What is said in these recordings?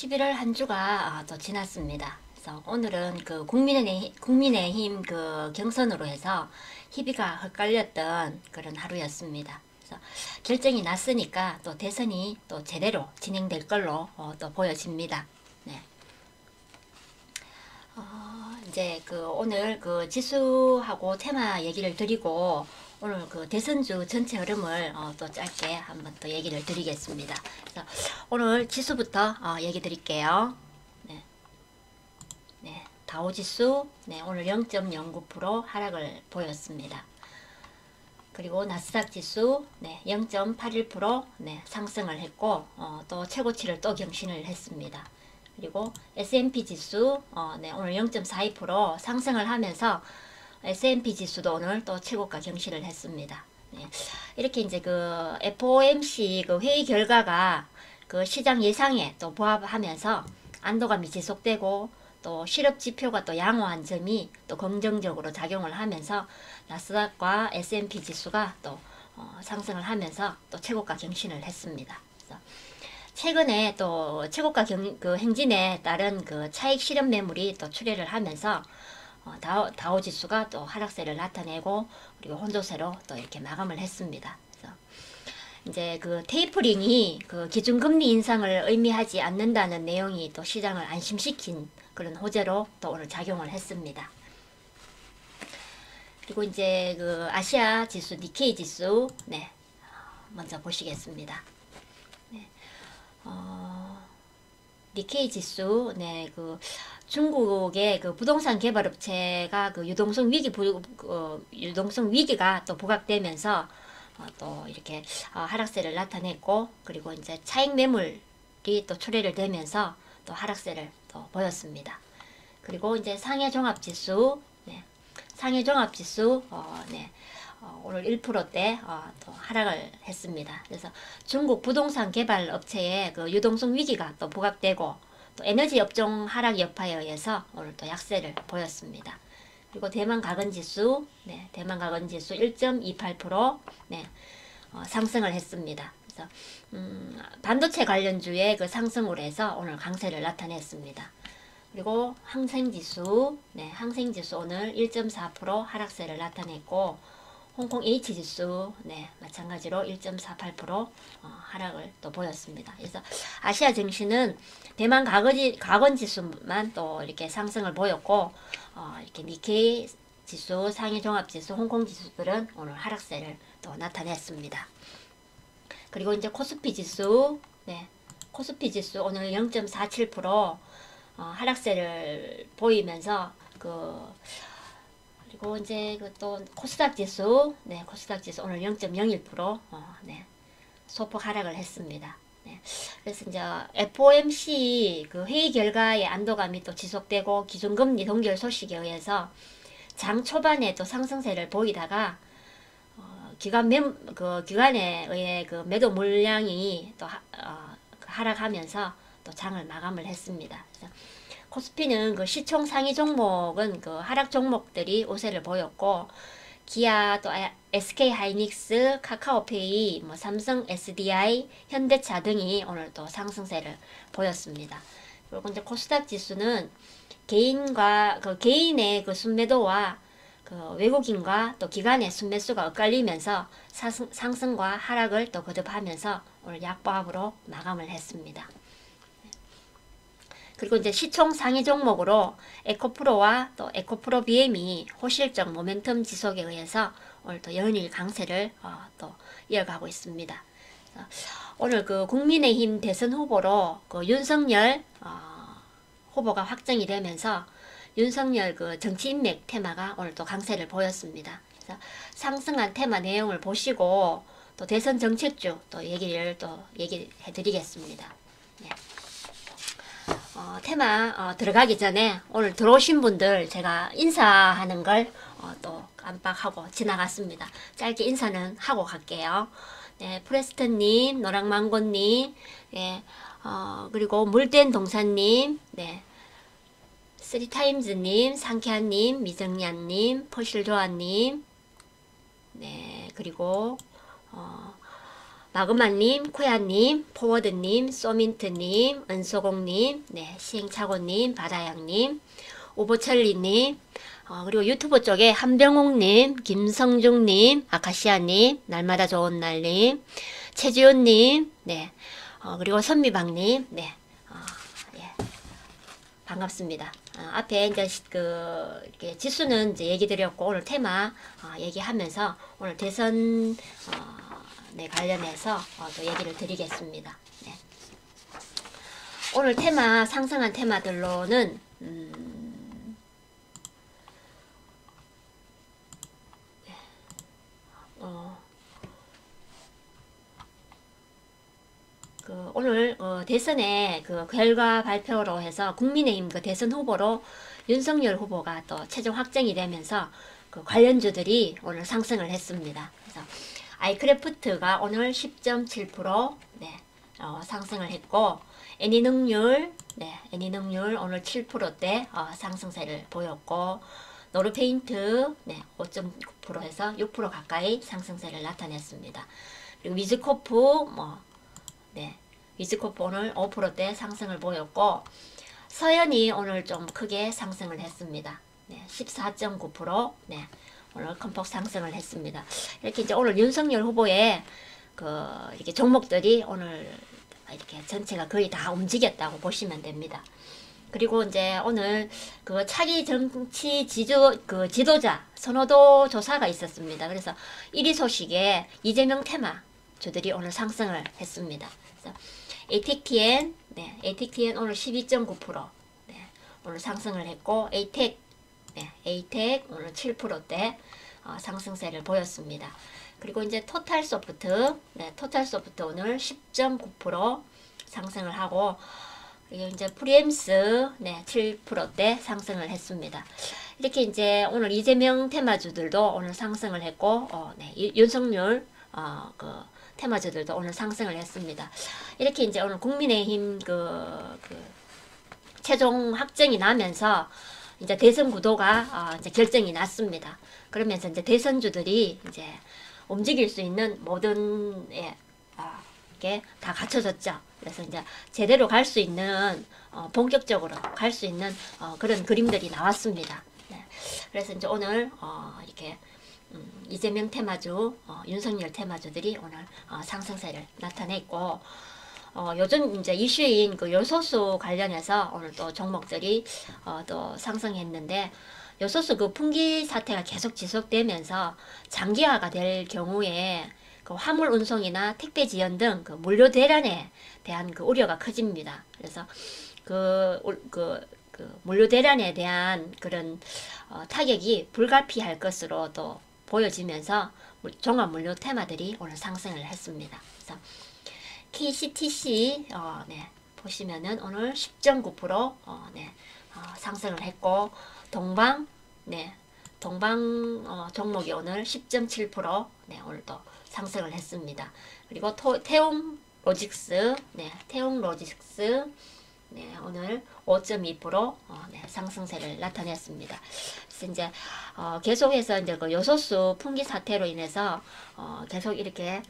11월 한 주가 또 지났습니다. 그래서 오늘은 그 국민의힘 그 경선으로 해서 희비가 헛갈렸던 그런 하루였습니다. 그래서 결정이 났으니까 또 대선이 또 제대로 진행될 걸로 또 보여집니다. 네. 이제 그 오늘 그 지수하고 테마 얘기를 드리고 오늘 그 대선주 전체 흐름을 또 짧게 한번 또 얘기를 드리겠습니다. 그래서 오늘 지수부터 얘기 드릴게요. 네. 네. 다우지수 오늘 0.09% 하락을 보였습니다. 그리고 나스닥 지수 0.81% 상승을 했고 또 최고치를 또 경신을 했습니다. 그리고 S&P 지수 오늘 0.42% 상승을 하면서 S&P 지수도 오늘 또 최고가 경신을 했습니다. 이렇게 이제 그 FOMC 그 회의 결과가 그 시장 예상에 또 부합하면서 안도감이 지속되고 또 실업 지표가 또 양호한 점이 또 긍정적으로 작용을 하면서 나스닥과 S&P 지수가 또 상승을 하면서 또 최고가 경신을 했습니다. 그래서 최근에 또 최고가 그 행진에 따른 그 차익 실현 매물이 또 출회를 하면서 다우 지수가 또 하락세를 나타내고 그리고 혼조세로 또 이렇게 마감을 했습니다. 그래서 이제 그 테이퍼링이 그 기준금리 인상을 의미하지 않는다는 내용이 또 시장을 안심시킨 그런 호재로 또 오늘 작용을 했습니다. 그리고 이제 그 아시아 지수, 니케이 지수 먼저 보시겠습니다. 니케이 지수 그 중국의 그 부동산 개발업체가 그 유동성 위기가 또 부각되면서 또 이렇게 하락세를 나타냈고 그리고 이제 차익 매물이 또 출회를 되면서 또 하락세를 또 보였습니다. 그리고 이제 상해 종합지수 오늘 1%대 또 하락을 했습니다. 그래서 중국 부동산 개발 업체의 그 유동성 위기가 또 부각되고 또 에너지 업종 하락 여파에 의해서 오늘 또 약세를 보였습니다. 그리고 대만 가건지수, 대만 가건지수 1.28% 상승을 했습니다. 그래서 반도체 관련주의 그 상승으로 해서 오늘 강세를 나타냈습니다. 그리고 항생지수, 항생지수 오늘 1.4% 하락세를 나타냈고 홍콩 H지수 마찬가지로 1.48% 하락을 또 보였습니다. 그래서 아시아 증시는 대만 가건지수만 또 이렇게 상승을 보였고 이렇게 니케이 지수, 상해 종합지수, 홍콩 지수들은 오늘 하락세를 또 나타냈습니다. 그리고 이제 코스피 지수, 코스피 지수 오늘 0.47% 하락세를 보이면서 그리고 이제 또 코스닥 지수, 코스닥 지수 오늘 0.01% 소폭 하락을 했습니다. 그래서 이제 FOMC 그 회의 결과의 안도감이 또 지속되고 기준금리 동결 소식에 의해서 장 초반에 또 상승세를 보이다가 기관에 의해 그 매도 물량이 또 하락하면서 또 장을 마감을 했습니다. 그래서 코스피는 그 시총 상위 종목은 그 하락 종목들이 우세를 보였고 기아, 또 SK 하이닉스, 카카오페이, 삼성 SDI, 현대차 등이 오늘 또 상승세를 보였습니다. 그리고 이제 코스닥 지수는 개인의 그 순매도와 그 외국인과 또 기관의 순매수가 엇갈리면서 상승과 하락을 또 거듭하면서 오늘 약보합으로 마감을 했습니다. 그리고 이제 시총 상위 종목으로 에코프로와 또 에코프로 BM이 호실적 모멘텀 지속에 의해서 오늘 또 연일 강세를 또 이어가고 있습니다. 오늘 그 국민의힘 대선 후보로 그 윤석열 후보가 확정이 되면서 윤석열 그 정치 인맥 테마가 오늘 또 강세를 보였습니다. 그래서 상승한 테마 내용을 보시고 또 대선 정책주 또 얘기해 드리겠습니다. 테마 들어가기 전에 오늘 들어오신 분들 제가 인사하는 걸 또 깜빡하고 지나갔습니다. 짧게 인사는 하고 갈게요. 프레스턴님, 노랑망고님, 그리고 물된 동사님, 쓰리타임즈님, 상쾌한님, 미정년님, 포실조아님, 그리고 마그마님, 코야님, 포워드님, 소민트님, 은소공님, 네, 시행착오님, 바다양님, 오보철리님, 그리고 유튜브 쪽에 한병옥님, 김성중님, 아카시아님, 날마다 좋은 날님, 최지훈님, 네, 그리고 선미방님, 네, 예, 반갑습니다. 앞에 이제 이렇게 지수는 이제 얘기 드렸고 오늘 테마 얘기하면서 오늘 대선 네, 관련해서 또 얘기를 드리겠습니다. 네. 오늘 테마 상승한 테마들로는 오늘 대선의 그 결과 발표로 해서 국민의힘 그 대선 후보로 윤석열 후보가 또 최종 확정이 되면서 그 관련주들이 오늘 상승을 했습니다. 그래서 아이크래프트가 오늘 10.7% 네, 상승을 했고 애니능률 네, 애니능률 오늘 7%대 상승세를 보였고 노르페인트 네, 5.9%에서 6% 가까이 상승세를 나타냈습니다. 그리고 위즈코프 네, 위즈코프 오늘 5%대 상승을 보였고 서현이 오늘 좀 크게 상승을 했습니다. 네, 14.9% 네, 오늘 큰 폭 상승을 했습니다. 이렇게 이제 오늘 윤석열 후보의 이렇게 종목들이 오늘 이렇게 전체가 거의 다 움직였다고 보시면 됩니다. 그리고 이제 오늘 그 차기 정치 지도자 선호도 조사가 있었습니다. 그래서 1위 소식에 이재명 테마주들이 오늘 상승을 했습니다. 그래서 ATTN, 네, ATTN 오늘 12.9% 네, 오늘 상승을 했고 ATEC, 네, ATEC 오늘 7%대 상승세를 보였습니다. 그리고 이제 토탈소프트, 네, 토탈소프트 오늘 10.9% 상승을 하고 그리고 이제 프리엠스 네, 7%대 상승을 했습니다. 이렇게 이제 오늘 이재명 테마주들도 오늘 상승을 했고 네, 윤석열 테마주들도 오늘 상승을 했습니다. 이렇게 이제 오늘 국민의힘 최종 확정이 나면서 이제 대선 구도가 이제 결정이 났습니다. 그러면서 이제 대선주들이 이제 움직일 수 있는 모든 게 다 갖춰졌죠. 그래서 이제 제대로 갈 수 있는 본격적으로 갈 수 있는 그런 그림들이 나왔습니다. 네. 그래서 이제 오늘 이렇게 이재명 테마주, 윤석열 테마주들이 오늘 상승세를 나타냈고 요즘 이제 이슈인 그 요소수 관련해서 오늘 또 종목들이 또 상승했는데 요소수 그 품귀 사태가 계속 지속되면서 장기화가 될 경우에 그 화물 운송이나 택배 지연 등 그 물류 대란에 대한 그 우려가 커집니다. 그래서 그 물류 대란에 대한 그런 타격이 불가피할 것으로 또 보여지면서 종합 물류 테마들이 오늘 상승을 했습니다. 그래서 KCTC 네, 보시면은 오늘 10.9% 네, 상승을 했고 동방 네, 동방 종목이 오늘 10.7% 네, 오늘 또 상승을 했습니다. 그리고 태웅 로직스 네, 태웅 로직스 네, 오늘 5.2% 네, 상승세를 나타냈습니다. 그래서 이제 계속해서 이제 그 요소수 품귀 사태로 인해서 계속 이렇게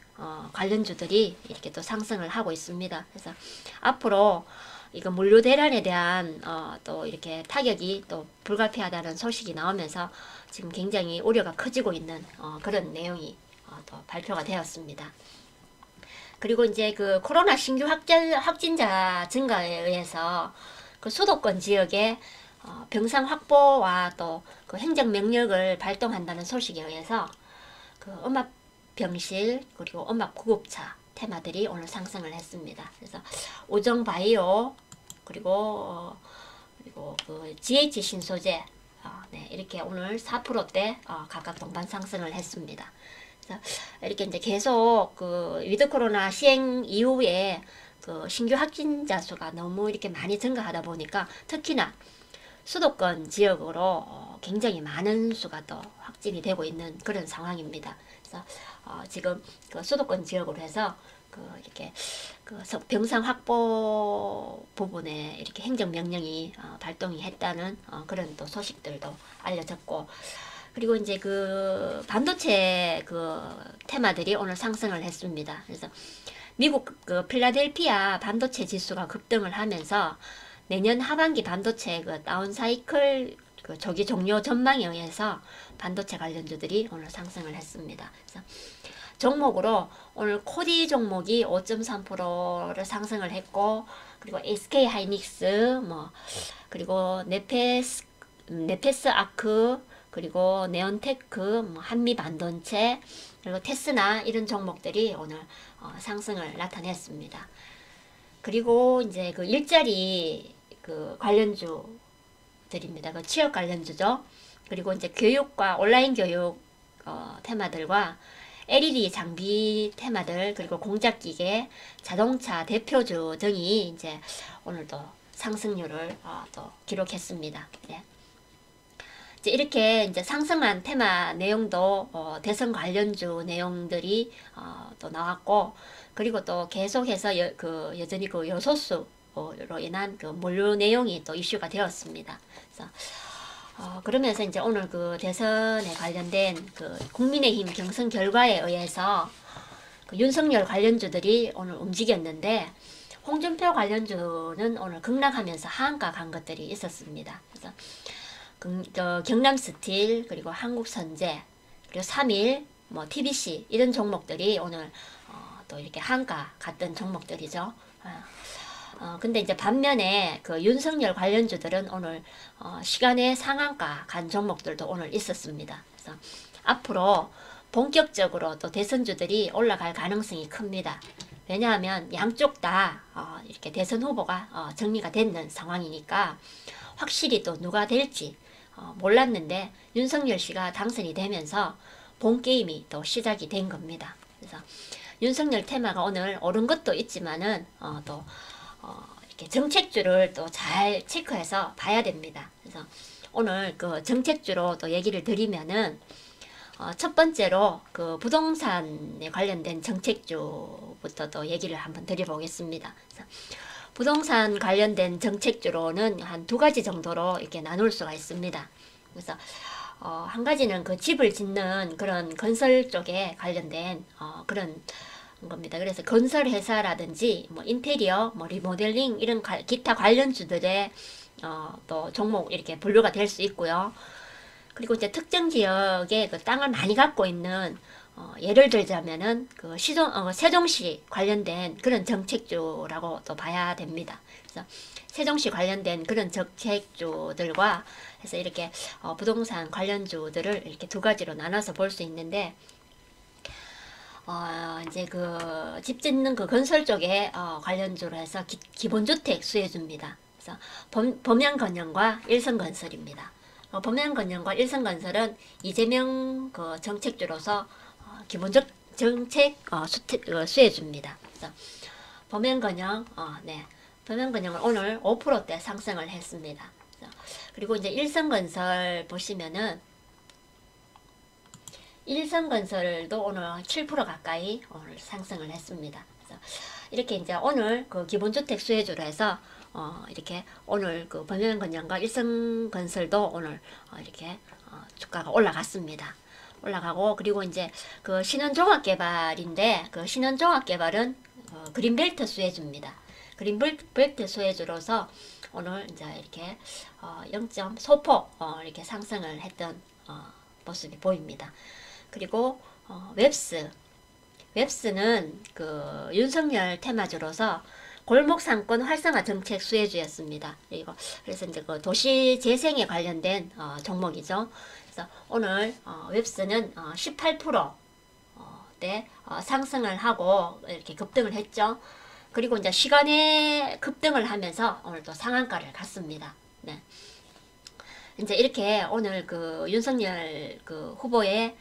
관련주들이 이렇게 또 상승을 하고 있습니다. 그래서 앞으로 이거 물류 대란에 대한 또 이렇게 타격이 또 불가피하다는 소식이 나오면서 지금 굉장히 우려가 커지고 있는 그런 내용이 또 발표가 되었습니다. 그리고 이제 그 코로나 신규 확진자 증가에 의해서 그 수도권 지역에 병상 확보와 또 그 행정 명령을 발동한다는 소식에 의해서 그 음압병실 그리고 음압구급차 테마들이 오늘 상승을 했습니다. 그래서 우정바이오 그리고 그 GH 신소재 네, 이렇게 오늘 4%대 각각 동반 상승을 했습니다. 그래서 이렇게 이제 계속 그 위드 코로나 시행 이후에 그 신규 확진자 수가 너무 이렇게 많이 증가하다 보니까 특히나 수도권 지역으로 굉장히 많은 수가 또 확진이 되고 있는 그런 상황입니다. 그래서 지금 그 수도권 지역으로 해서 이렇게 병상 확보 부분에 이렇게 행정명령이 발동이 했다는 그런 또 소식들도 알려졌고 그리고 이제 그 반도체 그 테마들이 오늘 상승을 했습니다. 그래서 미국 그 필라델피아 반도체 지수가 급등을 하면서 내년 하반기 반도체 그 다운사이클 그 조기 종료 전망에 의해서 반도체 관련주들이 오늘 상승을 했습니다. 그래서 종목으로 오늘 코디 종목이 5.3%를 상승을 했고, 그리고 SK 하이닉스 뭐 그리고 네페스 아크, 그리고 네온테크, 뭐 한미 반도체, 그리고 테스나 이런 종목들이 오늘 상승을 나타냈습니다. 그리고 이제 그 일자리 그 관련주들입니다. 그 취업 관련주죠. 그리고 이제 교육과 온라인 교육 테마들과 LED 장비 테마들, 그리고 공작기계, 자동차 대표주 등이 이제 오늘도 상승률을 또 기록했습니다. 예. 이제 이렇게 이제 상승한 테마 내용도 대선 관련주 내용들이 또 나왔고, 그리고 또 계속해서 여전히 그 요소수로 인한 그 물류 내용이 또 이슈가 되었습니다. 그래서 그러면서 이제 오늘 그 대선에 관련된 그 국민의힘 경선 결과에 의해서 그 윤석열 관련주들이 오늘 움직였는데, 홍준표 관련주는 오늘 급락하면서 하한가 간 것들이 있었습니다. 그래서 경남스틸, 그리고 한국선제, 그리고 3일, 뭐 TBC 이런 종목들이 오늘 또 이렇게 한가 갔던 종목들이죠. 근데 이제 반면에 그 윤석열 관련주들은 오늘 시간의 상한가 간 종목들도 오늘 있었습니다. 그래서 앞으로 본격적으로 또 대선주들이 올라갈 가능성이 큽니다. 왜냐하면 양쪽 다 이렇게 대선 후보가 정리가 됐는 상황이니까 확실히 또 누가 될지 몰랐는데 윤석열 씨가 당선이 되면서 본 게임이 또 시작이 된 겁니다. 그래서 윤석열 테마가 오늘 오른 것도 있지만은 또 이렇게 정책주를 또 잘 체크해서 봐야 됩니다. 그래서 오늘 그 정책주로 또 얘기를 드리면은 첫 번째로 그 부동산에 관련된 정책주부터 또 얘기를 한번 드려보겠습니다. 그래서 부동산 관련된 정책주로는 한 두 가지 정도로 이렇게 나눌 수가 있습니다. 그래서 한 가지는 그 집을 짓는 그런 건설 쪽에 관련된 그런 겁니다. 그래서 건설 회사라든지 뭐 인테리어, 뭐 리모델링 이런 기타 관련주들의 또 종목 이렇게 분류가 될 수 있고요. 그리고 이제 특정 지역에 그 땅을 많이 갖고 있는 예를 들자면은 그 세종시 관련된 그런 정책주라고 또 봐야 됩니다. 그래서 세종시 관련된 그런 정책주들과 해서 이렇게 부동산 관련주들을 이렇게 두 가지로 나눠서 볼 수 있는데, 이제 그 집 짓는 그 건설 쪽에 관련주로 해서 기본주택 수혜주입니다. 그래서 범양건설과 일성건설입니다. 범양건설과 일성건설은 이재명 그 정책주로서 기본적 정책 수혜주입니다. 그래서 범양건설, 범양건설은 오늘 5%대 상승을 했습니다. 그리고 이제 일성건설 보시면은 일성건설도 오늘 7% 가까이 오늘 상승을 했습니다. 그래서 이렇게 이제 오늘 그 기본주택 수혜주로 해서 이렇게 오늘 그 범양건설과 일성건설도 오늘 이렇게 주가가 올라갔습니다. 올라가고, 그리고 이제 그 신원종합개발인데, 그 신원종합개발은 그린벨트 수혜주입니다. 그린벨트 수혜주로서 오늘 이제 이렇게 0.소폭 이렇게 상승을 했던 모습이 보입니다. 그리고 웹스는 그 윤석열 테마주로서 골목상권 활성화 정책 수혜주였습니다. 그래서 이제 그 도시 재생에 관련된 종목이죠. 그래서 오늘 웹스는 18%대 상승을 하고 이렇게 급등을 했죠. 그리고 이제 시간에 급등을 하면서 오늘 또 상한가를 갔습니다. 네. 이제 이렇게 오늘 그 윤석열 그 후보의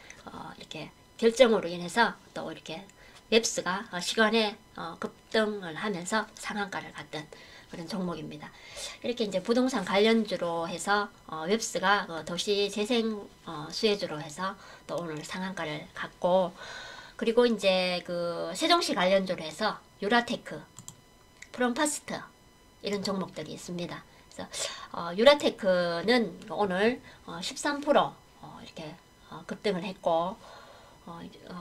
이렇게 결정으로 인해서 또 이렇게 웹스가 시간에 급등을 하면서 상한가를 갔던 그런 종목입니다. 이렇게 이제 부동산 관련주로 해서 웹스가 도시 재생 수혜주로 해서 또 오늘 상한가를 갔고, 그리고 이제 그 세종시 관련주로 해서 유라테크, 프롬파스트 이런 종목들이 있습니다. 그래서 유라테크는 오늘 13% 이렇게 급등을 했고,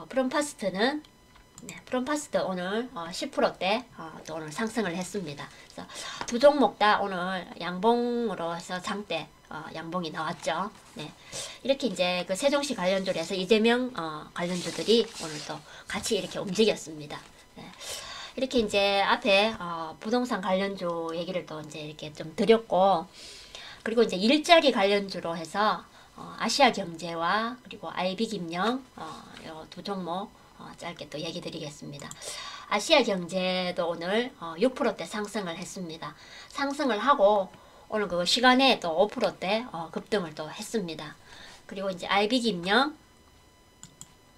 프롬파스트는 프롬파스트 오늘 10%대 또 오늘 상승을 했습니다. 그래서 두 종목 다 오늘 양봉으로 해서 장대 양봉이 나왔죠. 네. 이렇게 이제 그 세종시 관련주로 해서 이재명 관련주들이 오늘 또 같이 이렇게 움직였습니다. 네. 이렇게 이제 앞에 부동산 관련주 얘기를 또 이제 이렇게 좀 드렸고, 그리고 이제 일자리 관련주로 해서 아시아경제와 그리고 IB김영 요 두 종목 짧게 또 얘기 드리겠습니다. 아시아경제도 오늘 6%대 상승을 했습니다. 상승을 하고 오늘 그 시간에 또 5%대 급등을 또 했습니다. 그리고 이제 IB김영,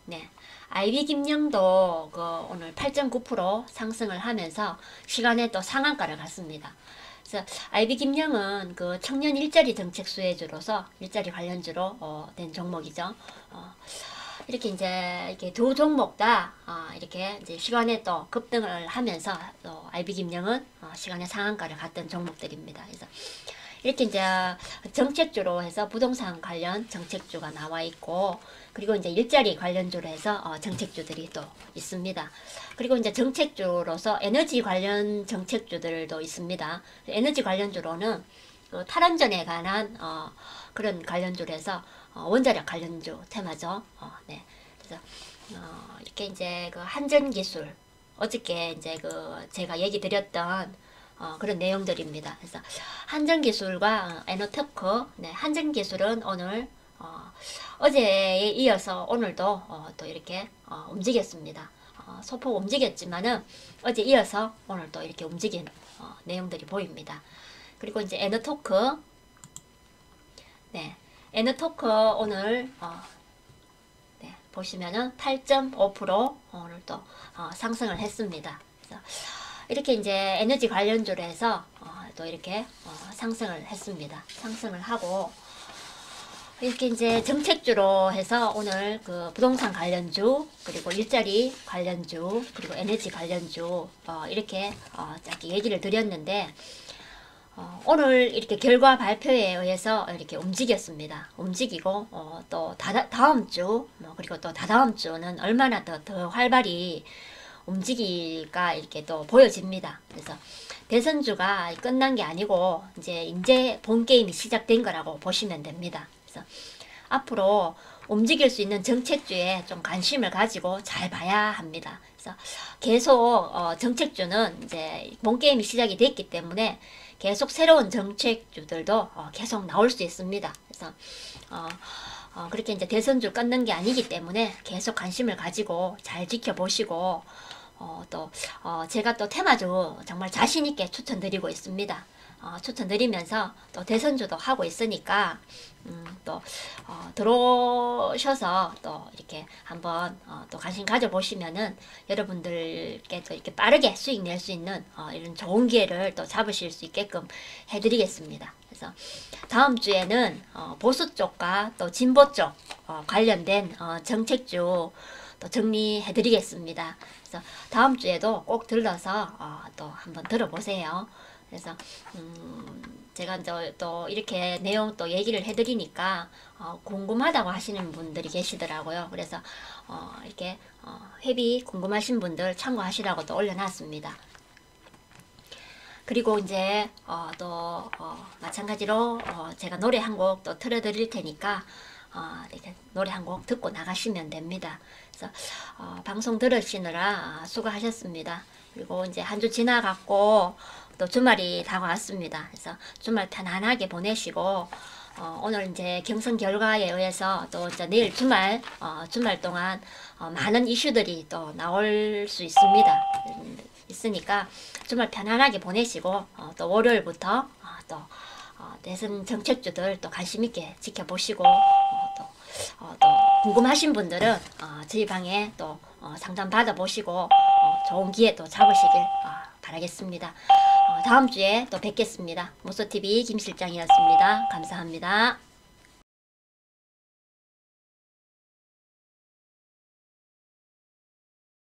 네, IB김영도 그 오늘 8.9% 상승을 하면서 시간에 또 상한가를 갔습니다. 그래서 IB김영은 그 청년 일자리 정책 수혜주로서 일자리 관련주로 된 종목이죠. 이렇게 이제 이렇게 두 종목 다 이렇게 이제 시간에 또 급등을 하면서 또 IB김영은 시간에 상한가를 갔던 종목들입니다. 그래서 이렇게 이제 정책주로 해서 부동산 관련 정책주가 나와 있고, 그리고 이제 일자리 관련주로 해서 정책주들이 또 있습니다. 그리고 이제 정책주로서 에너지 관련 정책주들도 있습니다. 에너지 관련주로는 그 탈원전에 관한 그런 관련주로 해서 원자력 관련주 테마죠. 네. 그래서 이렇게 이제 그 한전기술, 어저께 이제 그 제가 얘기 드렸던 그런 내용들입니다. 그래서 한전기술과 에너테크, 네, 한전기술은 오늘 어제에 이어서 오늘도 또 이렇게 움직였습니다. 소폭 움직였지만은 어제 이어서 오늘 또 이렇게 움직인 내용들이 보입니다. 그리고 이제 에너토크, 네, 에너토크 오늘 네, 보시면은 8.5% 오늘 또 상승을 했습니다. 그래서 이렇게 이제 에너지 관련주로 해서 또 이렇게 상승을 했습니다. 상승을 하고, 이렇게 이제 정책주로 해서 오늘 그 부동산 관련주, 그리고 일자리 관련주, 그리고 에너지 관련주 이렇게 짧게 얘기를 드렸는데, 오늘 이렇게 결과 발표에 의해서 이렇게 움직였습니다. 움직이고 또 다음 주, 그리고 또 다다음 주는 얼마나 더 활발히 움직일까 이렇게 또 보여집니다. 그래서 대선주가 끝난 게 아니고 이제 본 게임이 시작된 거라고 보시면 됩니다. 그래서 앞으로 움직일 수 있는 정책주에 좀 관심을 가지고 잘 봐야 합니다. 그래서 계속 정책주는 이제 본 게임이 시작이 됐기 때문에 계속 새로운 정책주들도 계속 나올 수 있습니다. 그래서 그렇게 이제 대선주 끊는 게 아니기 때문에 계속 관심을 가지고 잘 지켜보시고, 또 제가 또 테마주 정말 자신 있게 추천드리고 있습니다. 추천드리면서 또 대선주도 하고 있으니까 또 들어오셔서 또 이렇게 한번 또 관심 가져보시면은 여러분들께 또 이렇게 빠르게 수익 낼 수 있는 이런 좋은 기회를 또 잡으실 수 있게끔 해드리겠습니다. 그래서 다음 주에는 보수 쪽과 또 진보 쪽 관련된 정책주 또 정리해드리겠습니다. 그래서 다음 주에도 꼭 들러서 또 한번 들어보세요. 그래서 제가 또 이렇게 내용 또 얘기를 해드리니까 궁금하다고 하시는 분들이 계시더라고요. 그래서 이렇게 회비 궁금하신 분들 참고하시라고 또 올려놨습니다. 그리고 이제 또 마찬가지로 제가 노래 한 곡 또 틀어드릴 테니까 이렇게 노래 한 곡 듣고 나가시면 됩니다. 그래서 방송 들으시느라 수고하셨습니다. 그리고 이제 한 주 지나갔고 또 주말이 다가왔습니다. 그래서 주말 편안하게 보내시고 오늘 이제 경선 결과에 의해서 또 이제 내일 주말 동안 많은 이슈들이 또 나올 수 있으니까 주말 편안하게 보내시고 또 월요일부터 또 대선 정책주들 또 관심 있게 지켜보시고 또 궁금하신 분들은 저희 방에 또 상담 받아보시고 좋은 기회 또 잡으시길 바라겠습니다. 다음 주에 또 뵙겠습니다. 모소TV 김실장이었습니다. 감사합니다.